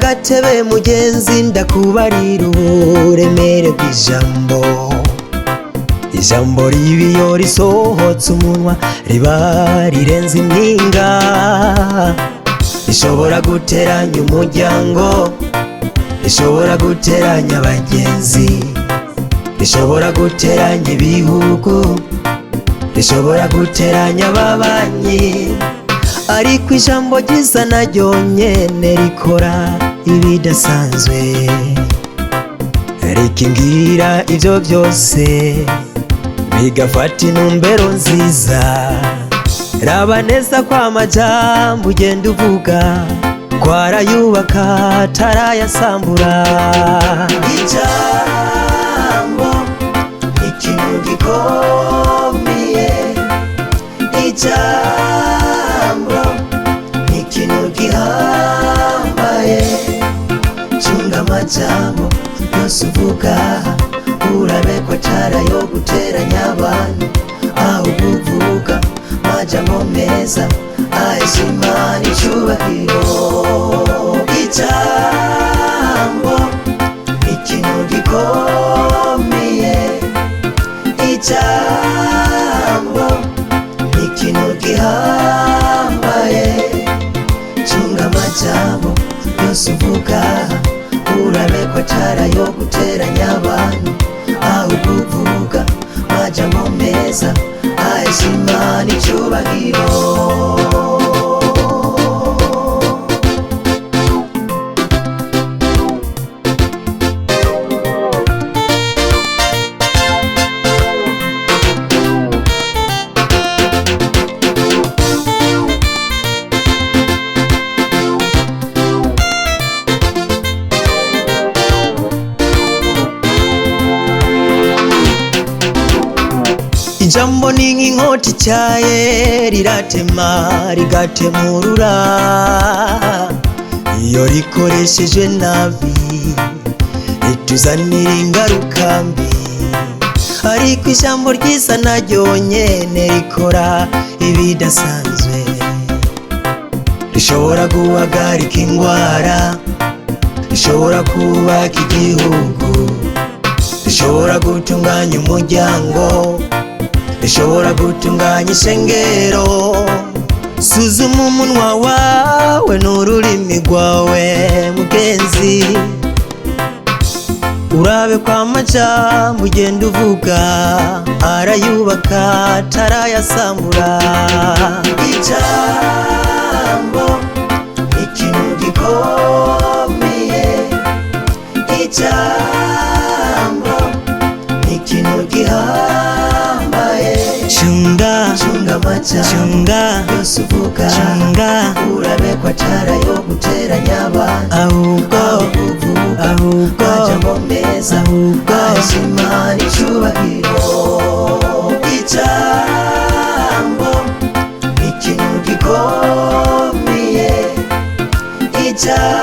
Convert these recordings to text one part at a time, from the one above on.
agatebe mugenzi ndakubarira uburemere bw'ijambo. Ijambo ribi iyo risohotse umunwa riba rirenze impinga. Rishobora guteranya umuryango, rishobora guteranya abagenzi, rishobora guteranya ibihugu, rishobora guteranya ababanyi. Ariko ijambo ryiza naryo nyene rikora ibidasanzwe, rikingira ivyo vyose bigafata intumbero nziza. Raba neza ko amajambo ugenda uvuga kwarayubaka atarayasambura. Ijambo ni ikintu gikomeye, ijambo ni ikintu gihambaye. Cunga amajambo yose uvuga, urabe ko atarayo guteranya abantu, ahubwo uvuga amajambo meza ahesha Imana icubahiro. Ijambo ni ikintu gikomeye, ijambo ni ikintu gihambaye. Cunga amajambo yose uvuga, urabe ko atarayo guteranya abantu, ahubwo uvuga amajambo meza ahesha Imana icubahiro. Ijambo ni nk'inkota ityaye, riratema rigatemurura. Iyo rikoresheje nabi rituzanira ingaruka mbi. Ariko ijambo ryiza naryo nyene rikora ibidasanzwe. Rishobora guhagarika indwara, rishobora kubaka igihugu, rishobora gutunganya umuryango, rishobora gutunganya ishengero. Suzuma umunwa wawe n'ururimi rwawe mugenzi, urabe ko amajambo ugenda uvuga arayubaka atarayasambura. Ijambo ni ikintu gikomeye, ijambo ni ikintu gihambaye. Cunga amajambo yose uvuga, urabe ko atarayo guteranya abantu, ahubwo uvuga amajambo meza ahesha Imana icubahiro. Ijambo ni ikintu gikomeye,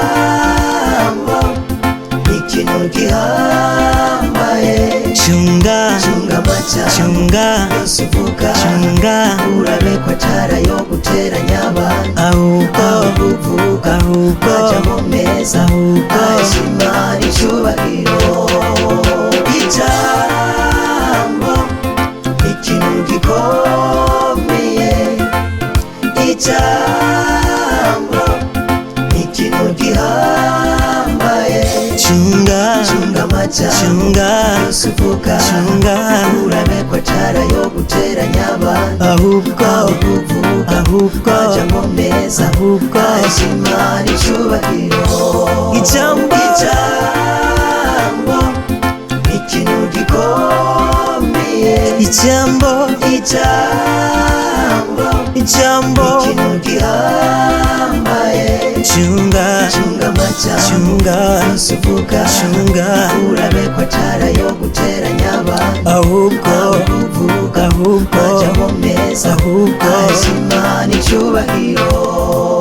ijambo ni ikintu gihambaye. Cunga amajambo yose uvuga, urabe ko atarayo guteranya abantu, ahubwo uvuga amajambo meza ahesha Imana icubahiro. Ijambo ni ikintu gikomeye, ijambo ni ikintu gihambaye. Cunga amajambo yose uvuga, urabe ko atarayo guteranya abantu, ahubwo uvuga amajambo meza ahesha Imana icubahiro. Ijambo ni ikintu gikomeye, ijambo ni ikintu gihambaye. Cunga amajambo yose uvuga, urabe ko atarayo guteranya abantu, ahubwo uvuga amajambo meza ahesha Imana icubahiro.